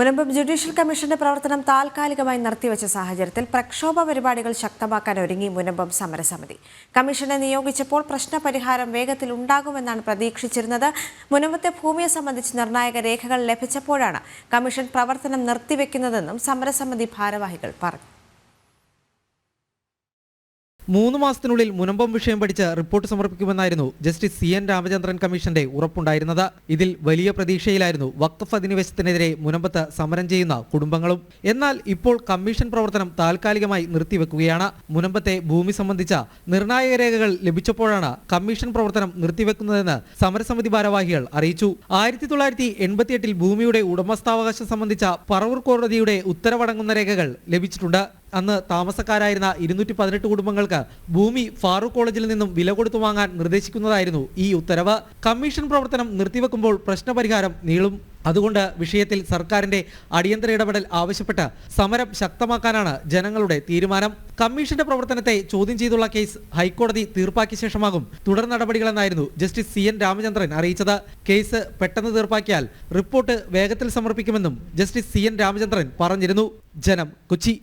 Munambam judicial കമ്മീഷന്റെ പ്രവർത്തനം താൽക്കാലികമായി നിർത്തിവെച്ച സാഹചര്യത്തിൽ പ്രക്ഷോഭ പരിപാടികൾ ശക്തമാക്കാൻ ഒരുങ്ങി മുനമ്പം സമരസമിതി. കമ്മീഷനെ നിയോഗിച്ചപ്പോൾ പ്രശ്നപരിഹാരം വേഗത്തിൽ ഉണ്ടാകുമെന്നാണ് പ്രതീക്ഷിച്ചിരുന്നത്. മുനമ്പത്തെ ഭൂമിയെ സംബന്ധിച്ച് നിർണായക രേഖകൾ ലഭിച്ചപ്പോഴാണ് കമ്മീഷൻ പ്രവർത്തനം നിർത്തിവെക്കുന്നതെന്നും സമരസമിതി ഭാരവാഹികൾ പറഞ്ഞു. 3 മാസത്തിനുള്ളിൽ മുനമ്പം വിഷയം പഠിച്ച് റിപ്പോർട്ട് സമർപ്പിക്കുമെന്നായിരുന്നു ജസ്റ്റിസ് CN രാമചന്ദ്രൻ കമ്മീഷന്റെ ഉറപ്പുണ്ടായിരുന്നത്. ഇതിൽ വലിയ പ്രതീക്ഷയിലായിരുന്നു വഖഫ് അധിനിവേശത്തിനെതിരെ മുനമ്പത്ത് സമരം ചെയ്യുന്ന കുടുംബങ്ങളും. എന്നാൽ ഇപ്പോൾ കമ്മീഷൻ പ്രവർത്തനം താൽക്കാലികമായി നിർത്തിവെക്കുകയാണ്. മുനമ്പത്തെ ഭൂമി സംബന്ധിച്ച നിർണായക രേഖകൾ ലഭിച്ചപ്പോഴാണ് കമ്മീഷൻ പ്രവർത്തനം നിർത്തിവെക്കുന്നതെന്ന് സമരസമിതി ഭാരവാഹികൾ അറിയിച്ചു. 1988 ഭൂമിയുടെ ഉടമസ്ഥാവകാശം സംബന്ധിച്ച പറവൂർ കോടതിയുടെ ഉത്തരവടങ്ങുന്ന രേഖകൾ ലഭിച്ചിട്ടുണ്ട്. അന്ന് താമസക്കാരായിരുന്ന 218 കുടുംബങ്ങൾക്ക് ഭൂമി ഫാറൂഖ് കോളേജിൽ നിന്നും വില കൊടുത്തു വാങ്ങാൻ നിർദ്ദേശിക്കുന്നതായിരുന്നു ഈ ഉത്തരവ്. കമ്മീഷൻ പ്രവർത്തനം നിർത്തിവെക്കുമ്പോൾ പ്രശ്നപരിഹാരം നീളും. അതുകൊണ്ട് വിഷയത്തിൽ സർക്കാരിന്റെ അടിയന്തര ഇടപെടൽ ആവശ്യപ്പെട്ട് സമരം ശക്തമാക്കാനാണ് ജനങ്ങളുടെ തീരുമാനം. കമ്മീഷന്റെ പ്രവർത്തനത്തെ ചോദ്യം ചെയ്തുള്ള കേസ് ഹൈക്കോടതി തീർപ്പാക്കിയ ശേഷമാകും തുടർ നടപടികളെന്നായിരുന്നു ജസ്റ്റിസ് CN രാമചന്ദ്രൻ അറിയിച്ചത്. കേസ് പെട്ടെന്ന് തീർപ്പാക്കിയാൽ റിപ്പോർട്ട് വേഗത്തിൽ സമർപ്പിക്കുമെന്നും ജസ്റ്റിസ് CN രാമചന്ദ്രൻ പറഞ്ഞിരുന്നു. ജനം, കൊച്ചി.